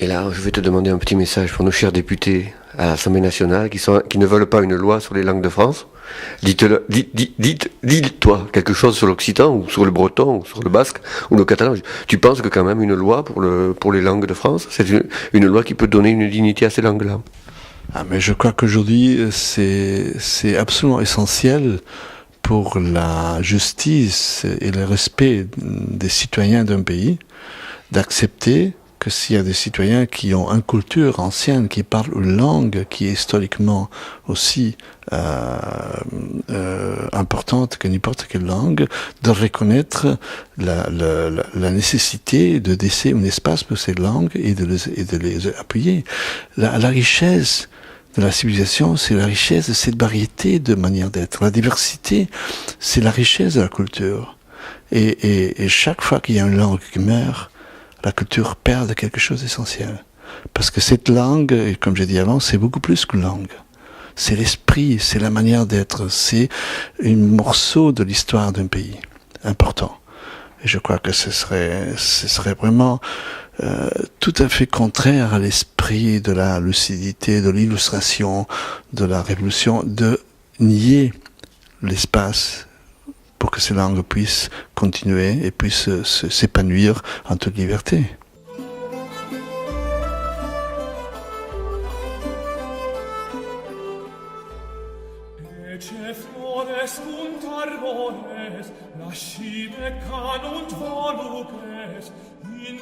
là, je vais te demander un petit message pour nos chers députés à l'Assemblée nationale qui ne veulent pas une loi sur les langues de France. Dites-toi quelque chose sur l'occitan, ou sur le breton, ou sur le basque, ou le catalan. Tu penses que quand même une loi pour les langues de France, c'est une loi qui peut donner une dignité à ces langues-là? Ah, mais je crois qu'aujourd'hui, c'est absolument essentiel pour la justice et le respect des citoyens d'un pays d'accepter que s'il y a des citoyens qui ont une culture ancienne, qui parlent une langue qui est historiquement aussi importante que n'importe quelle langue, de reconnaître la nécessité de laisser un espace pour ces langues et de les appuyer. La richesse de la civilisation, c'est la richesse de cette variété de manières d'être. La diversité, c'est la richesse de la culture. Et chaque fois qu'il y a une langue qui meurt, la culture perd quelque chose d'essentiel. Parce que cette langue, comme j'ai dit avant, c'est beaucoup plus qu'une langue. C'est l'esprit, c'est la manière d'être, c'est un morceau de l'histoire d'un pays important. Et je crois que ce serait vraiment tout à fait contraire à l'esprit de la lucidité, de l'illustration, de la révolution, de nier l'espace pour que ces langues puissent continuer et puissent s'épanouir en toute liberté. In